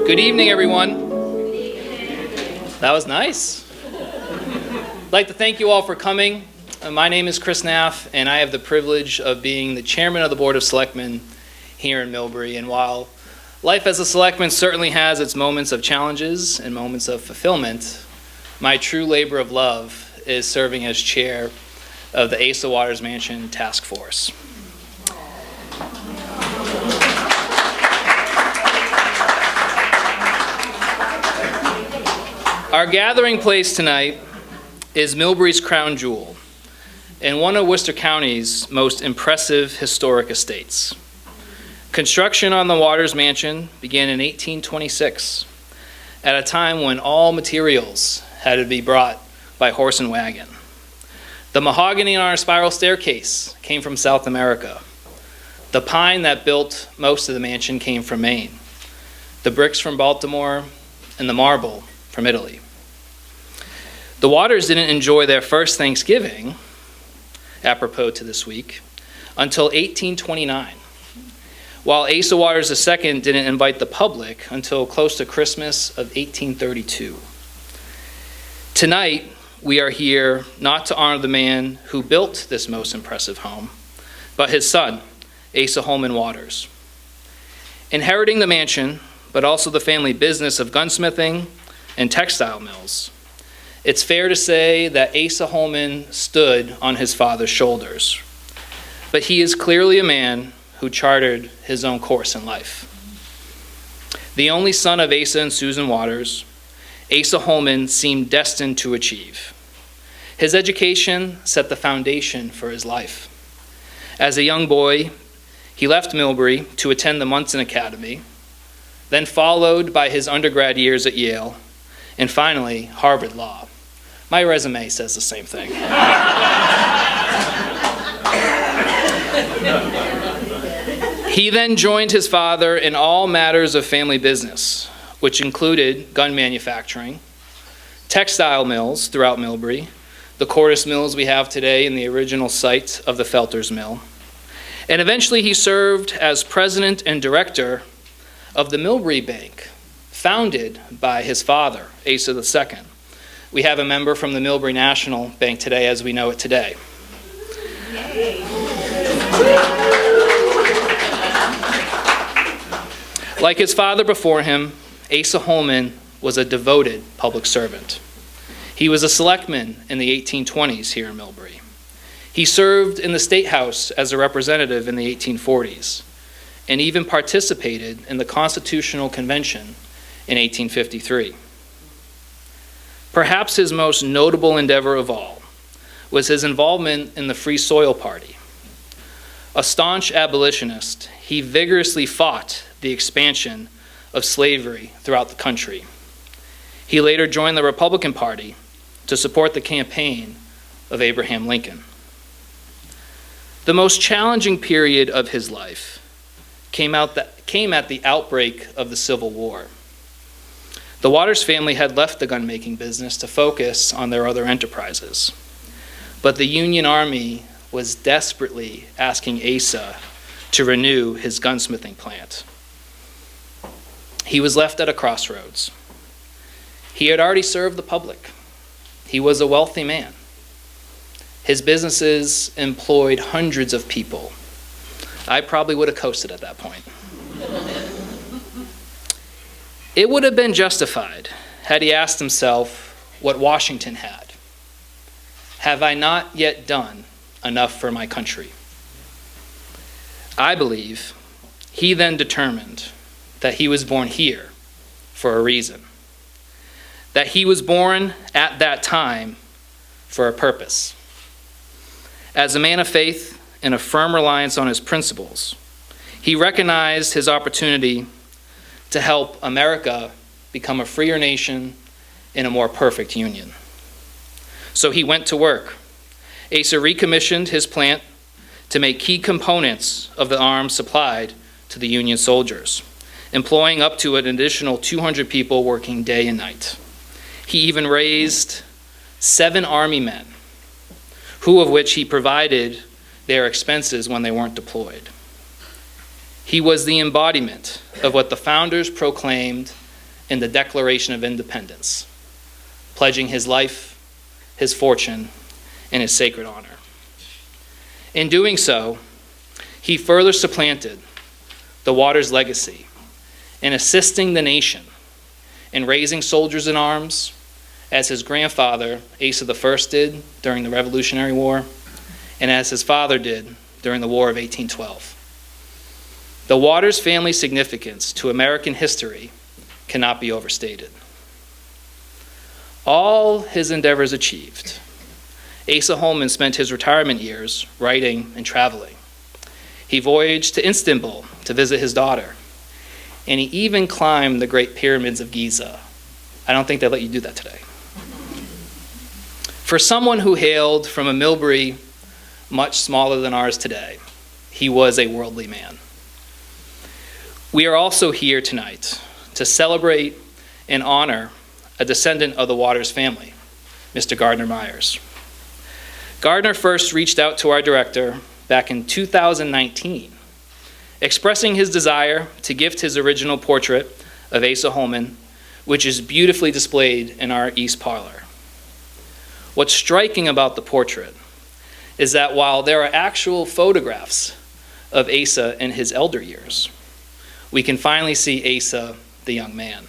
Good evening, everyone. That was nice. I'd like to thank you all for coming. My name is Chris Naff, and I have the privilege of being the chairman of the Board of Selectmen here in Millbury. And while life as a selectman certainly has its moments of challenges and moments of fulfillment, my true labor of love is serving as chair of the Asa Waters Mansion Task Force. Our gathering place tonight is Millbury's crown jewel and one of Worcester County's most impressive historic estates. Construction on the Waters Mansion began in 1826, at a time when all materials had to be brought by horse and wagon. The mahogany on our spiral staircase came from South America. The pine that built most of the mansion came from Maine. The bricks from Baltimore, and the marble from Italy. The Waters didn't enjoy their first Thanksgiving, apropos to this week, until 1829, while Asa Waters II didn't invite the public until close to Christmas of 1832. Tonight, we are here not to honor the man who built this most impressive home, but his son, Asa Holman Waters. Inheriting the mansion, but also the family business of gunsmithing and textile mills, it's fair to say that Asa Holman stood on his father's shoulders. But he is clearly a man who chartered his own course in life. The only son of Asa and Susan Waters, Asa Holman seemed destined to achieve. His education set the foundation for his life. As a young boy, he left Millbury to attend the Munson Academy, then followed by his undergrad years at Yale, and finally, Harvard Law. My resume says the same thing. He then joined his father in all matters of family business, which included gun manufacturing, textile mills throughout Millbury, the Cordis mills we have today in the original site of the Felters Mill, and eventually he served as president and director of the Millbury Bank, founded by his father, Asa II. We have a member from the Millbury National Bank today as we know it today. Like his father before him, Asa Holman was a devoted public servant. He was a selectman in the 1820s here in Millbury. He served in the State House as a representative in the 1840s, and even participated in the Constitutional Convention in 1853. Perhaps his most notable endeavor of all was his involvement in the Free Soil Party. A staunch abolitionist, he vigorously fought the expansion of slavery throughout the country. He later joined the Republican Party to support the campaign of Abraham Lincoln. The most challenging period of his life came at the outbreak of the Civil War. The Waters family had left the gun-making business to focus on their other enterprises. But the Union Army was desperately asking Asa to renew his gunsmithing plant. He was left at a crossroads. He had already served the public. He was a wealthy man. His businesses employed hundreds of people. I probably would have coasted at that point. It would have been justified had he asked himself what Washington had. Have I not yet done enough for my country? I believe he then determined that he was born here for a reason, that he was born at that time for a purpose. As a man of faith and a firm reliance on his principles, he recognized his opportunity to help America become a freer nation in a more perfect union. So he went to work. Asa recommissioned his plant to make key components of the arms supplied to the Union soldiers, employing up to an additional 200 people working day and night. He even raised 7 Army men, who of which he provided their expenses when they weren't deployed. He was the embodiment of what the founders proclaimed in the Declaration of Independence, pledging his life, his fortune, and his sacred honor. In doing so, he further supplanted the water's legacy in assisting the nation in raising soldiers in arms, as his grandfather, Asa I, did during the Revolutionary War, and as his father did during the War of 1812. The Waters family's significance to American history cannot be overstated. All his endeavors achieved, Asa Holman spent his retirement years writing and traveling. He voyaged to Istanbul to visit his daughter, and he even climbed the Great Pyramids of Giza. I don't think they let you do that today. For someone who hailed from a Millbury much smaller than ours today, he was a worldly man. We are also here tonight to celebrate and honor a descendant of the Waters family, Mr. Gardiner Myers. Gardiner first reached out to our director back in 2019, expressing his desire to gift his original portrait of Asa Holman, which is beautifully displayed in our East Parlor. What's striking about the portrait is that while there are actual photographs of Asa in his elder years, we can finally see Asa, the young man.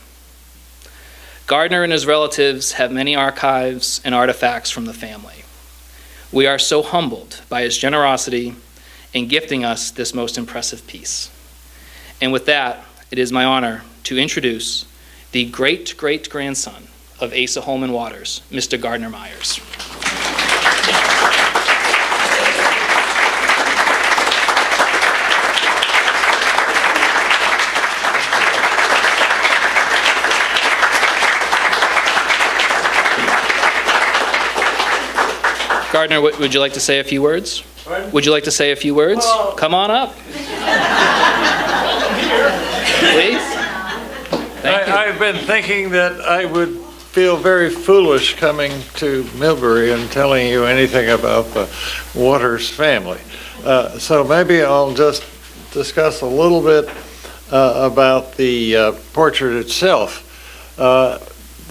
Gardiner and his relatives have many archives and artifacts from the family. We are so humbled by his generosity in gifting us this most impressive piece. And with that, it is my honor to introduce the great-great-grandson of Asa Holman Waters, Mr. Gardiner Myers. Gardiner, would you like to say a few words? Pardon? Would you like to say a few words? Come on up. Please. I've been thinking that I would feel very foolish coming to Millbury and telling you anything about the Waters family. So maybe I'll just discuss a little bit about the portrait itself.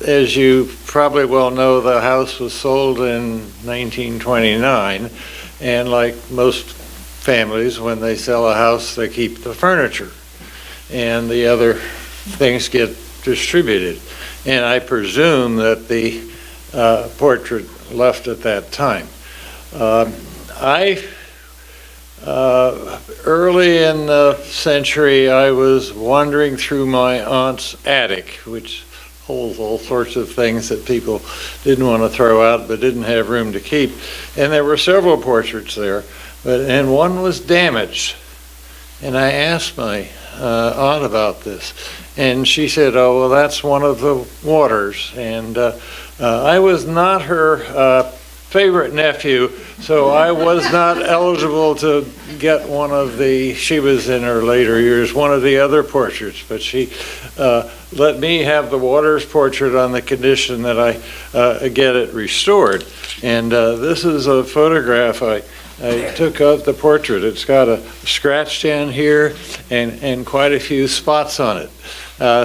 As you probably well know, the house was sold in 1929, and like most families, when they sell a house, they keep the furniture, and the other things get distributed. And I presume that the portrait left at that time. Early in the century, I was wandering through my aunt's attic, which holds all sorts of things that people didn't want to throw out but didn't have room to keep. And there were several portraits there, and one was damaged. And I asked my aunt about this, and she said, "Oh, well, that's one of the Waters." And I was not her favorite nephew, so I was not eligible to get one of the, she was in her later years, one of the other portraits, but she let me have the Waters portrait on the condition that I get it restored. And this is a photograph I took of the portrait. It's got a scratch down here and quite a few spots on it.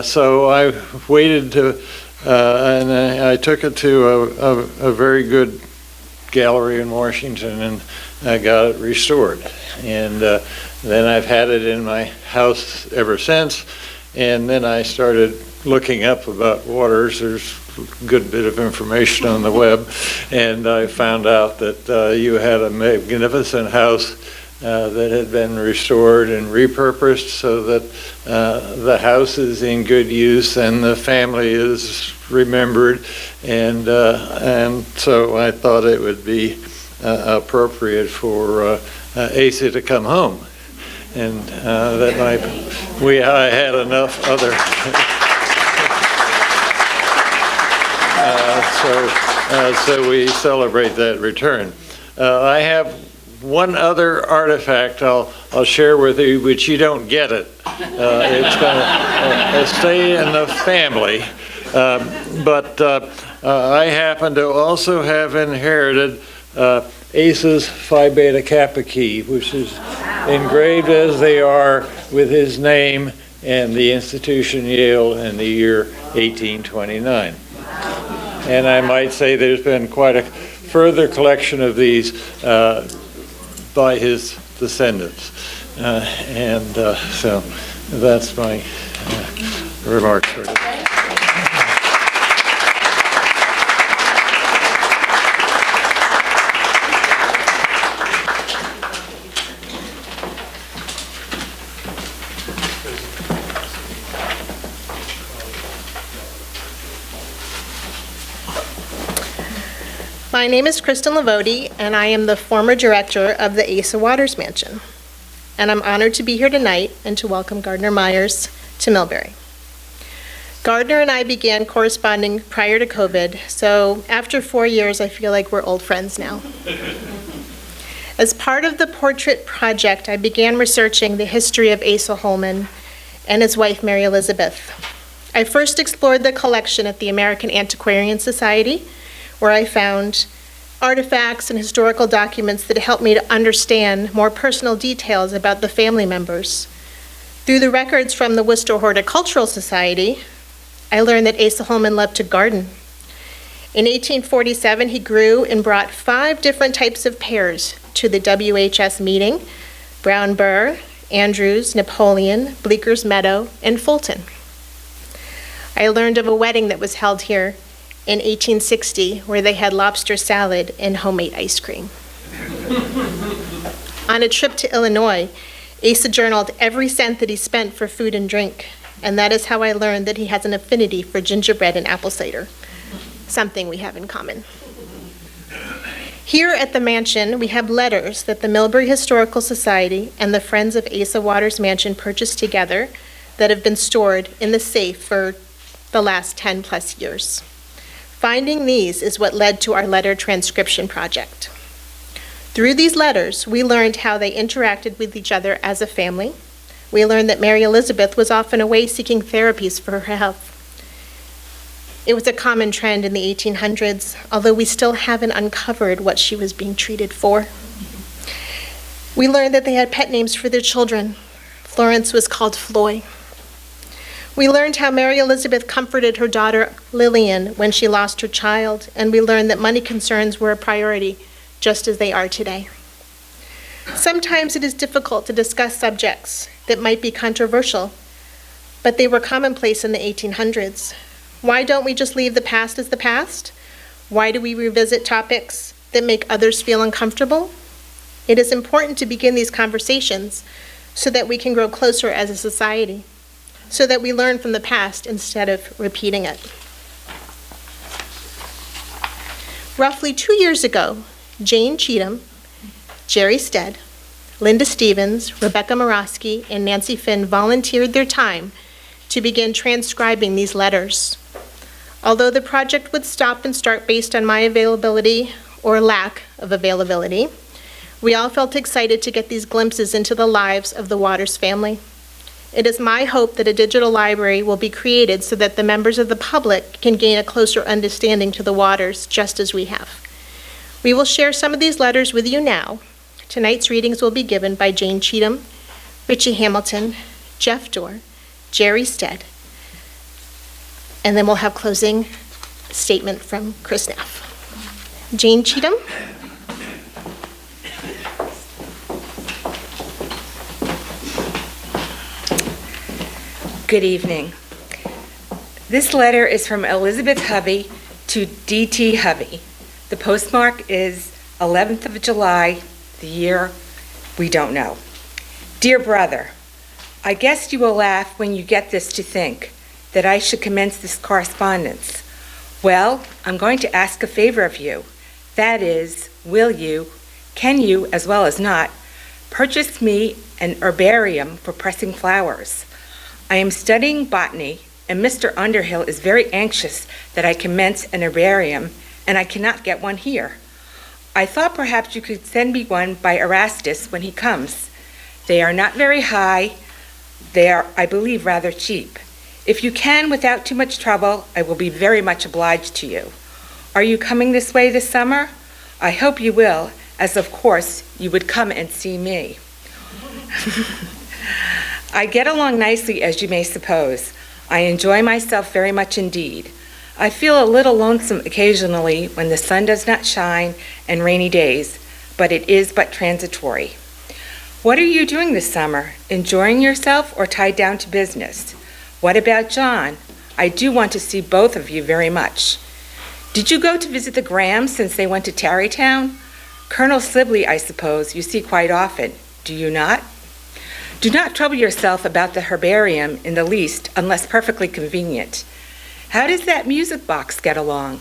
So I waited to, and I took it to a very good gallery in Washington, and I got it restored. And then I've had it in my house ever since. And then I started looking up about Waters. There's a good bit of information on the web, and I found out that you had a magnificent house that had been restored and repurposed so that the house is in good use and the family is remembered, and so I thought it would be appropriate for Asa to come home, and that I had enough other so we celebrate that return. I have one other artifact I'll share with you, which you don't get it. It's going to stay in the family. But I happen to also have inherited Asa's Phi Beta Kappa key, which is engraved as they are with his name and the institution Yale in the year 1829. And I might say there's been quite a further collection of these by his descendants. So that's my remarks for today. My name is Kristen Lavodi, and I am the former director of the Asa Waters Mansion. And I'm honored to be here tonight and to welcome Gardiner Myers to Millbury. Gardiner and I began corresponding prior to COVID, so after 4 years, I feel like we're old friends now. As part of the portrait project, I began researching the history of Asa Holman and his wife, Mary Elizabeth. I first explored the collection at the American Antiquarian Society, where I found artifacts and historical documents that helped me to understand more personal details about the family members. Through the records from the Worcester Horticultural Society, I learned that Asa Holman loved to garden. In 1847, he grew and brought 5 different types of pears to the WHS meeting: Brown Burr, Andrews, Napoleon, Bleeker's Meadow, and Fulton. I learned of a wedding that was held here in 1860, where they had lobster salad and homemade ice cream. On a trip to Illinois, Asa journaled every cent that he spent for food and drink, and that is how I learned that he has an affinity for gingerbread and apple cider, something we have in common. Here at the mansion, we have letters that the Millbury Historical Society and the Friends of Asa Waters Mansion purchased together that have been stored in the safe for the last 10 plus years. Finding these is what led to our letter transcription project. Through these letters, we learned how they interacted with each other as a family. We learned that Mary Elizabeth was often away seeking therapies for her health. It was a common trend in the 1800s, although we still haven't uncovered what she was being treated for. We learned that they had pet names for their children. Florence was called Floy. We learned how Mary Elizabeth comforted her daughter Lillian when she lost her child, and we learned that money concerns were a priority, just as they are today. Sometimes it is difficult to discuss subjects that might be controversial, but they were commonplace in the 1800s. Why don't we just leave the past as the past? Why do we revisit topics that make others feel uncomfortable? It is important to begin these conversations so that we can grow closer as a society, so that we learn from the past instead of repeating it. Roughly 2 years ago, Jane Cheatham, Jerry Stead, Linda Stevens, Rebecca Morosky, and Nancy Finn volunteered their time to begin transcribing these letters. Although the project would stop and start based on my availability or lack of availability, we all felt excited to get these glimpses into the lives of the Waters family. It is my hope that a digital library will be created so that the members of the public can gain a closer understanding to the Waters, just as we have. We will share some of these letters with you now. Tonight's readings will be given by Jane Cheatham, Richie Hamilton, Jeff Dorr, Jerry Stead, and then we'll have closing statement from Chris Neff. Jane Cheatham. Good evening. This letter is from Elizabeth Hubby to D.T. Hubby. The postmark is 11th of July, the year we don't know. Dear brother, I guess you will laugh when you get this to think that I should commence this correspondence. Well, I'm going to ask a favor of you. That is, will you, can you, as well as not, purchase me an herbarium for pressing flowers? I am studying botany, and Mr. Underhill is very anxious that I commence an herbarium, and I cannot get one here. I thought perhaps you could send me one by Erastus when he comes. They are not very high. They are, I believe, rather cheap. If you can, without too much trouble, I will be very much obliged to you. Are you coming this way this summer? I hope you will, as of course you would come and see me. I get along nicely, as you may suppose. I enjoy myself very much indeed. I feel a little lonesome occasionally when the sun does not shine and rainy days, but it is but transitory. What are you doing this summer? Enjoying yourself or tied down to business? What about John? I do want to see both of you very much. Did you go to visit the Grahams since they went to Tarrytown? Colonel Sibley, I suppose, you see quite often. Do you not? Do not trouble yourself about the herbarium in the least, unless perfectly convenient. How does that music box get along?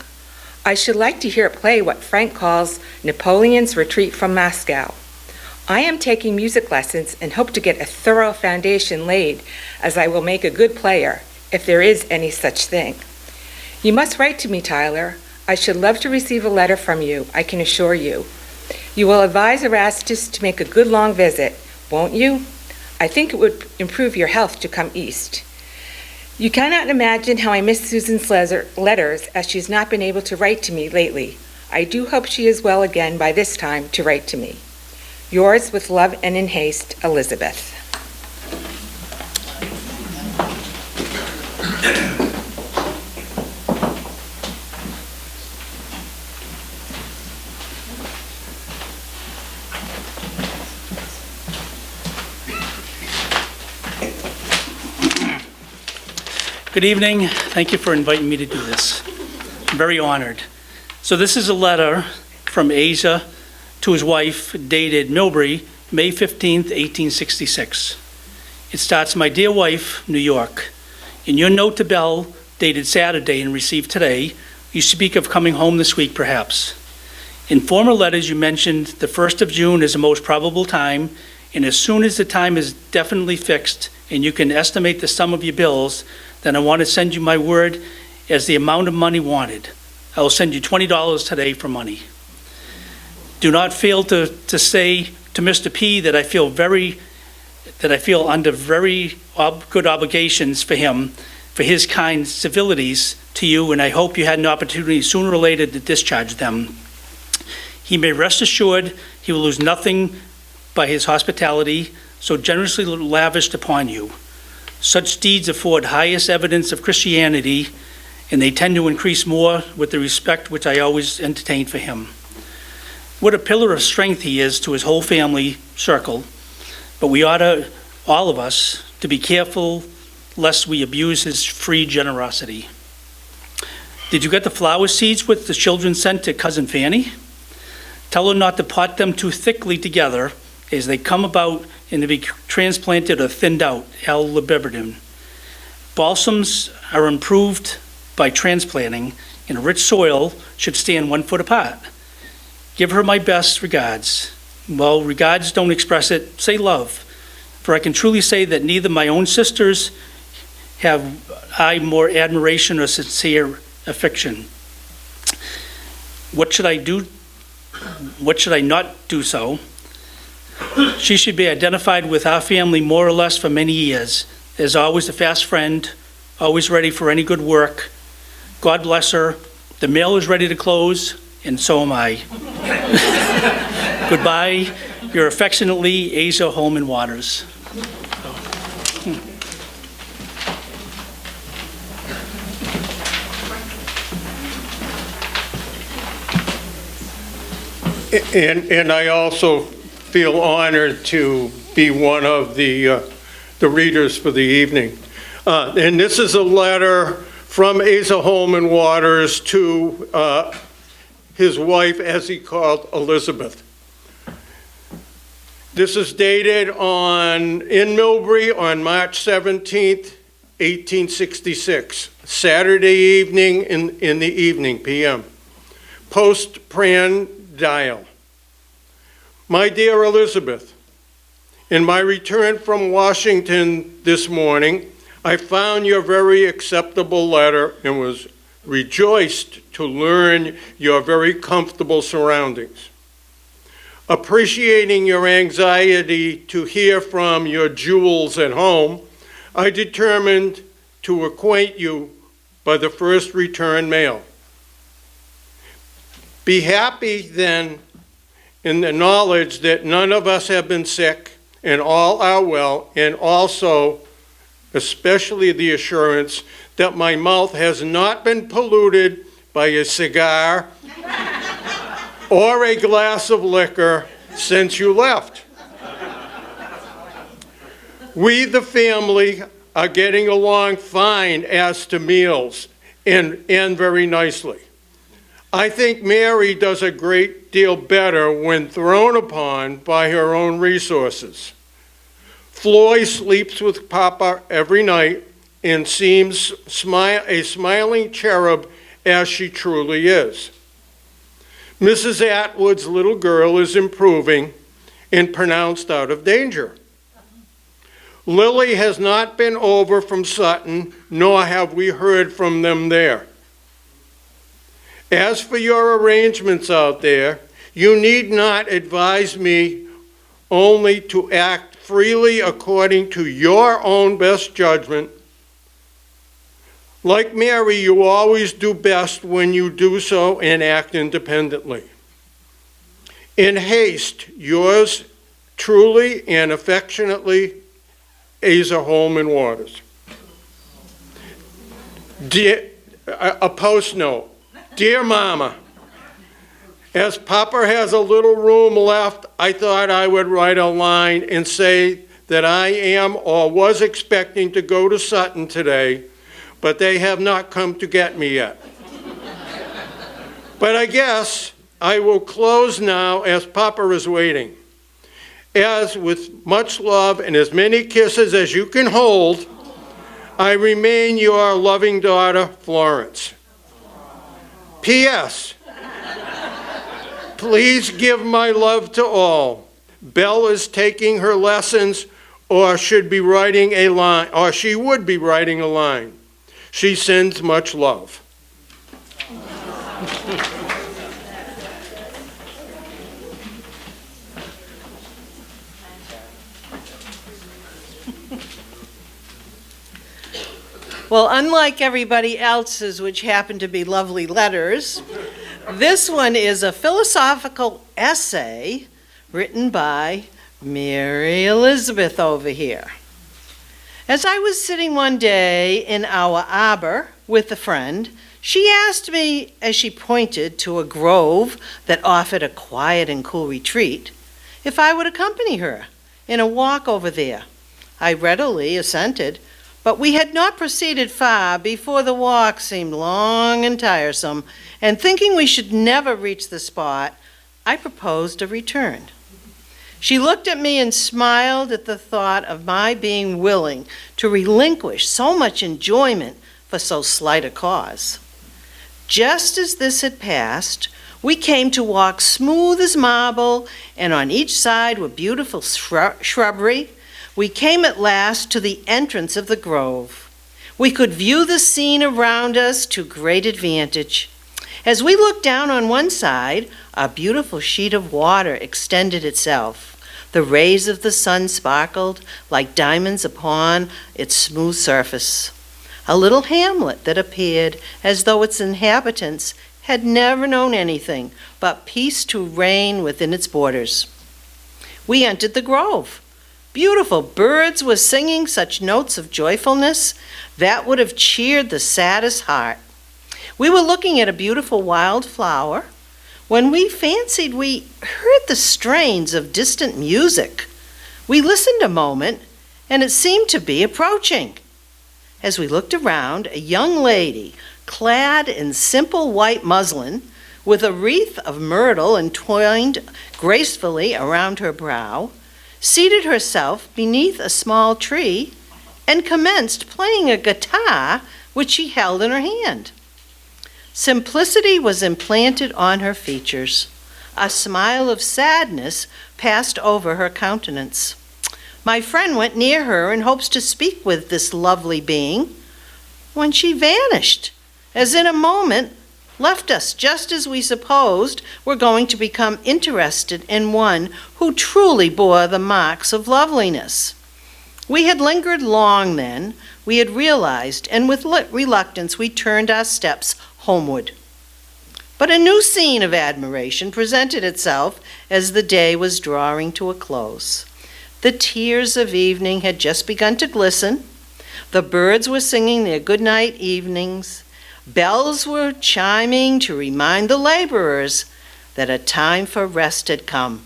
I should like to hear it play what Frank calls Napoleon's Retreat from Moscow. I am taking music lessons and hope to get a thorough foundation laid, as I will make a good player, if there is any such thing. You must write to me, Tyler. I should love to receive a letter from you, I can assure you. You will advise Erastus to make a good long visit, won't you? I think it would improve your health to come east. You cannot imagine how I miss Susan's letters, as she's not been able to write to me lately. I do hope she is well again by this time to write to me. Yours with love and in haste, Elizabeth. Good evening. Thank you for inviting me to do this. I'm very honored. So this is a letter from Asa to his wife, dated Millbury, May 15th, 1866. It starts, "My dear wife, New York. In your note to Belle, dated Saturday and received today, you speak of coming home this week perhaps. In former letters you mentioned the 1st of June as the most probable time, and as soon as the time is definitely fixed and you can estimate the sum of your bills, then I want to send you my word as the amount of money wanted. I will send you $20 today for money. Do not fail to say to Mr. P that I feel under very good obligations for him, for his kind civilities to you, and I hope you had an opportunity sooner or later to discharge them. He may rest assured he will lose nothing by his hospitality so generously lavished upon you. Such deeds afford highest evidence of Christianity, and they tend to increase more with the respect which I always entertain for him. What a pillar of strength he is to his whole family circle, but we ought to, all of us, to be careful lest we abuse his free generosity. Did you get the flower seeds which the children sent to Cousin Fanny? Tell her not to pot them too thickly together as they come about and to be transplanted or thinned out, L. libidinum. Balsams are improved by transplanting, and rich soil should stand 1 foot apart. Give her my best regards. Well, regards don't express it, say love. For I can truly say that neither my own sisters have I more admiration or sincere affection. What should I do? What should I not do so? She should be identified with our family more or less for many years. As always, a fast friend, always ready for any good work. God bless her. The mail is ready to close, and so am I. Goodbye. Your affectionately, Asa Holman Waters. And I also feel honored to be one of the readers for the evening. And this is a letter from Asa Holman Waters to his wife, as he called Elizabeth. This is dated in Millbury on March 17th, 1866, Saturday evening in the evening, p.m. Post-prandial. My dear Elizabeth, in my return from Washington this morning, I found your very acceptable letter and was rejoiced to learn your very comfortable surroundings. Appreciating your anxiety to hear from your jewels at home, I determined to acquaint you by the first return mail. Be happy then in the knowledge that none of us have been sick and all are well, and also especially the assurance that my mouth has not been polluted by a cigar or a glass of liquor since you left. We, the family, are getting along fine as to meals and very nicely. I think Mary does a great deal better when thrown upon by her own resources. Floy sleeps with Papa every night and seems a smiling cherub as she truly is. Mrs. Atwood's little girl is improving and pronounced out of danger. Lily has not been over from Sutton, nor have we heard from them there. As for your arrangements out there, you need not advise me only to act freely according to your own best judgment. Like Mary, you always do best when you do so and act independently. In haste, yours truly and affectionately, Asa Holman Waters. A post note. Dear Mama, as Papa has a little room left, I thought I would write a line and say that I am or was expecting to go to Sutton today, but they have not come to get me yet. But I guess I will close now as Papa is waiting. As with much love and as many kisses as you can hold, I remain your loving daughter, Florence. P.S. Please give my love to all. Belle is taking her lessons or should be writing a line, or she would be writing a line. She sends much love. Well, unlike everybody else's, which happen to be lovely letters, this one is a philosophical essay written by Mary Elizabeth over here. As I was sitting one day in our arbor with a friend, she asked me, as she pointed to a grove that offered a quiet and cool retreat, if I would accompany her in a walk over there. I readily assented, but we had not proceeded far before the walk seemed long and tiresome, and thinking we should never reach the spot, I proposed a return. She looked at me and smiled at the thought of my being willing to relinquish so much enjoyment for so slight a cause. Just as this had passed, we came to walk smooth as marble, and on each side were beautiful shrubbery. We came at last to the entrance of the grove. We could view the scene around us to great advantage. As we looked down on one side, a beautiful sheet of water extended itself. The rays of the sun sparkled like diamonds upon its smooth surface. A little hamlet that appeared as though its inhabitants had never known anything but peace to reign within its borders. We entered the grove. Beautiful birds were singing such notes of joyfulness that would have cheered the saddest heart. We were looking at a beautiful wild flower when we fancied we heard the strains of distant music. We listened a moment, and it seemed to be approaching. As we looked around, a young lady, clad in simple white muslin, with a wreath of myrtle entwined gracefully around her brow, seated herself beneath a small tree and commenced playing a guitar which she held in her hand. Simplicity was implanted on her features. A smile of sadness passed over her countenance. My friend went near her in hopes to speak with this lovely being, when she vanished, as in a moment left us just as we supposed were going to become interested in one who truly bore the marks of loveliness. We had lingered long then, we had realized, and with reluctance we turned our steps homeward. But a new scene of admiration presented itself as the day was drawing to a close. The tears of evening had just begun to glisten. The birds were singing their goodnight evenings. Bells were chiming to remind the laborers that a time for rest had come.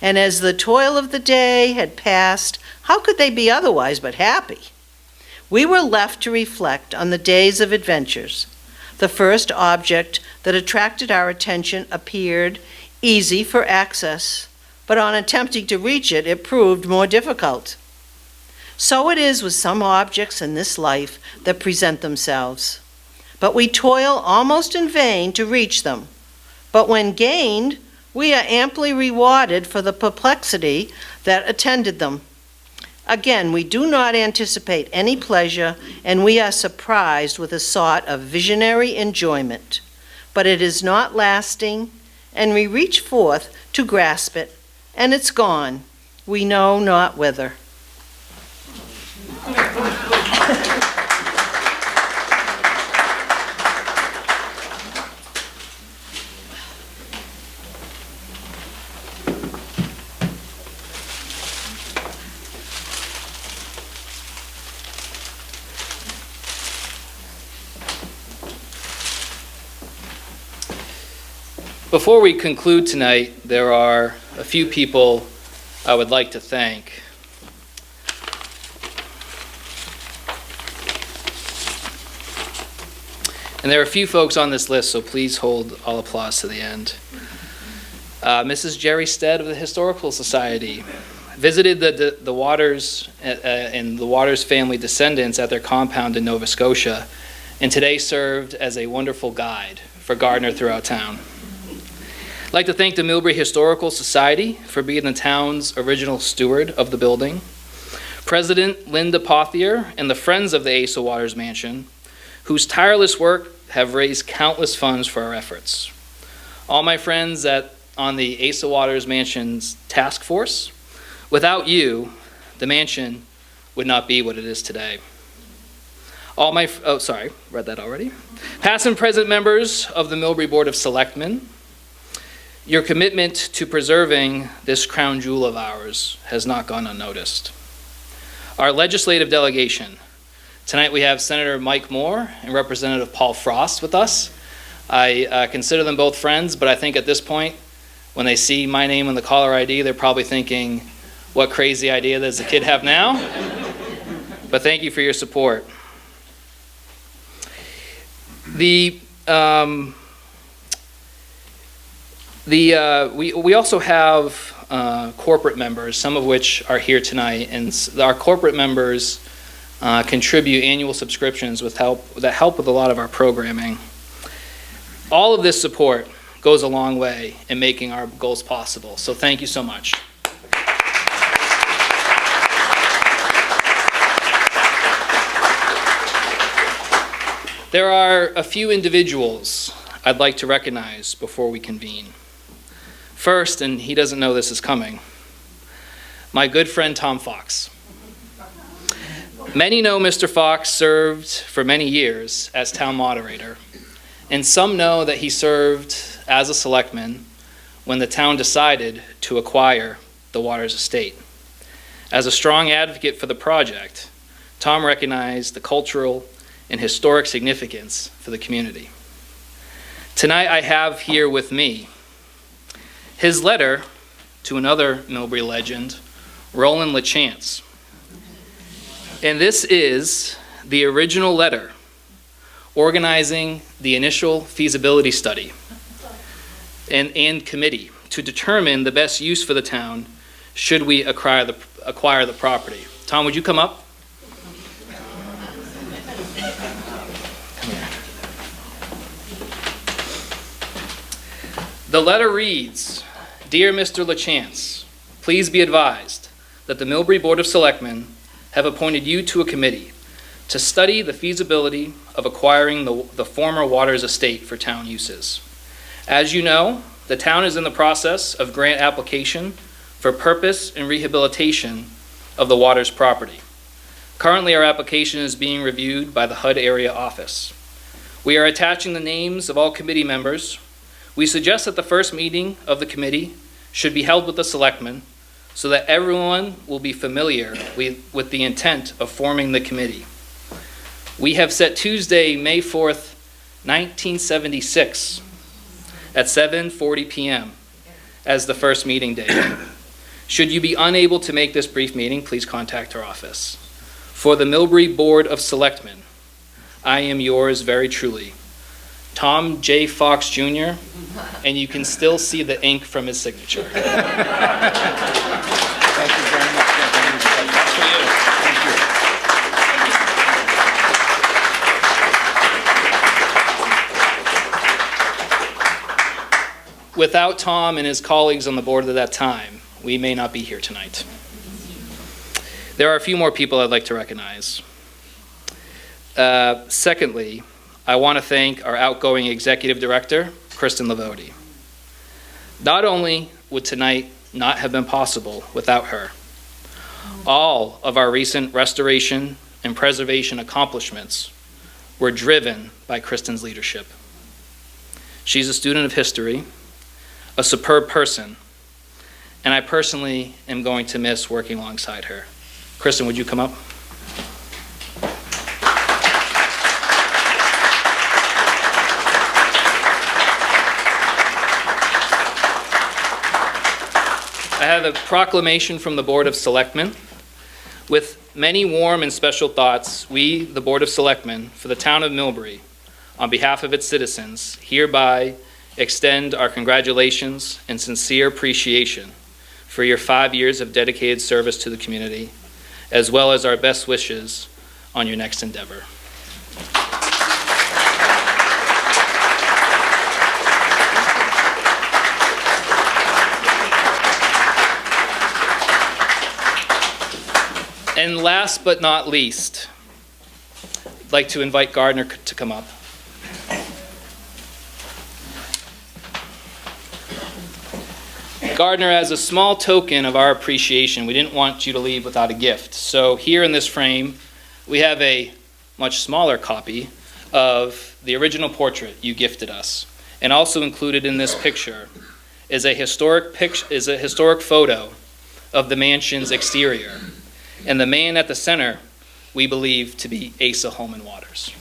And as the toil of the day had passed, how could they be otherwise but happy? We were left to reflect on the days of adventures. The first object that attracted our attention appeared easy for access, but on attempting to reach it, it proved more difficult. So it is with some objects in this life that present themselves, but we toil almost in vain to reach them. But when gained, we are amply rewarded for the perplexity that attended them. Again, we do not anticipate any pleasure, and we are surprised with a sort of visionary enjoyment. But it is not lasting, and we reach forth to grasp it, and it's gone, we know not whither. Before we conclude tonight, there are a few people I would like to thank. And there are a few folks on this list, so please hold all applause to the end. Mrs. Jerry Stead of the Historical Society visited the Waters and the Waters family descendants at their compound in Nova Scotia, and today served as a wonderful guide for Gardiner throughout town. I'd like to thank the Millbury Historical Society for being the town's original steward of the building, President Linda Pothier and the Friends of the Asa Waters Mansion, whose tireless work have raised countless funds for our efforts. All my friends on the Asa Waters Mansion's task force, without you, the mansion would not be what it is today. Read that already. Past and present members of the Millbury Board of Selectmen, your commitment to preserving this crown jewel of ours has not gone unnoticed. Our legislative delegation. Tonight we have Senator Mike Moore and Representative Paul Frost with us. I consider them both friends, but I think at this point, when they see my name on the caller ID, they're probably thinking, what crazy idea does the kid have now? But thank you for your support. We also have corporate members, some of which are here tonight, and our corporate members contribute annual subscriptions that help with a lot of our programming. All of this support goes a long way in making our goals possible, so thank you so much. There are a few individuals I'd like to recognize before we convene. First, and he doesn't know this is coming, my good friend Tom Fox. Many know Mr. Fox served for many years as town moderator, and some know that he served as a selectman when the town decided to acquire the Waters estate. As a strong advocate for the project, Tom recognized the cultural and historic significance for the community. Tonight I have here with me his letter to another Millbury legend, Roland LaChance. And this is the original letter organizing the initial feasibility study and committee to determine the best use for the town should we acquire the property. Tom, would you come up? The letter reads, Dear Mr. LaChance, please be advised that the Millbury Board of Selectmen have appointed you to a committee to study the feasibility of acquiring the former Waters estate for town uses. As you know, the town is in the process of grant application for purpose and rehabilitation of the Waters property. Currently, our application is being reviewed by the HUD area office. We are attaching the names of all committee members. We suggest that the first meeting of the committee should be held with the selectmen so that everyone will be familiar with the intent of forming the committee. We have set Tuesday, May 4th, 1976 at 7:40 p.m. as the first meeting date. Should you be unable to make this brief meeting, please contact our office. For the Millbury Board of Selectmen, I am yours very truly, Tom J. Fox Jr., and you can still see the ink from his signature. Thank you very much. That's for you. Thank you. Without Tom and his colleagues on the board at that time, we may not be here tonight. There are a few more people I'd like to recognize. Secondly, I want to thank our outgoing executive director, Kristen Lavodi. Not only would tonight not have been possible without her, all of our recent restoration and preservation accomplishments were driven by Kristen's leadership. She's a student of history, a superb person, and I personally am going to miss working alongside her. Kristen, would you come up? I have a proclamation from the Board of Selectmen. With many warm and special thoughts, we, the Board of Selectmen, for the town of Millbury, on behalf of its citizens, hereby extend our congratulations and sincere appreciation for your 5 years of dedicated service to the community, as well as our best wishes on your next endeavor. And last but not least, I'd like to invite Gardiner to come up. Gardiner, as a small token of our appreciation, we didn't want you to leave without a gift. So here in this frame, we have a much smaller copy of the original portrait you gifted us. And also included in this picture is a historic photo of the mansion's exterior. And the man at the center, we believe to be Asa Holman Waters.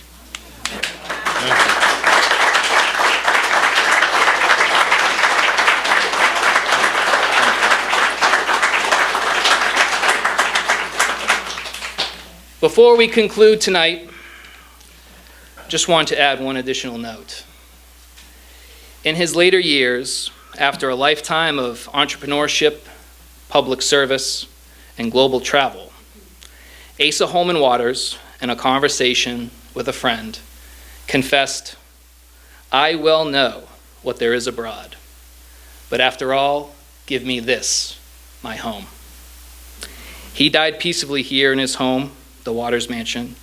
Before we conclude tonight, just want to add one additional note. In his later years, after a lifetime of entrepreneurship, public service, and global travel, Asa Holman Waters, in a conversation with a friend, confessed, "I well know what there is abroad, but after all, give me this, my home." He died peacefully here in his home, the Waters Mansion,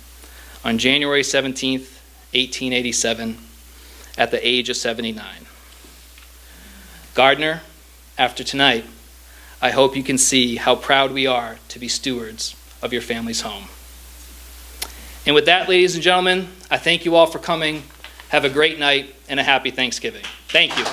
on January 17th, 1887, at the age of 79. Gardiner, after tonight, I hope you can see how proud we are to be stewards of your family's home. And with that, ladies and gentlemen, I thank you all for coming. Have a great night and a happy Thanksgiving. Thank you.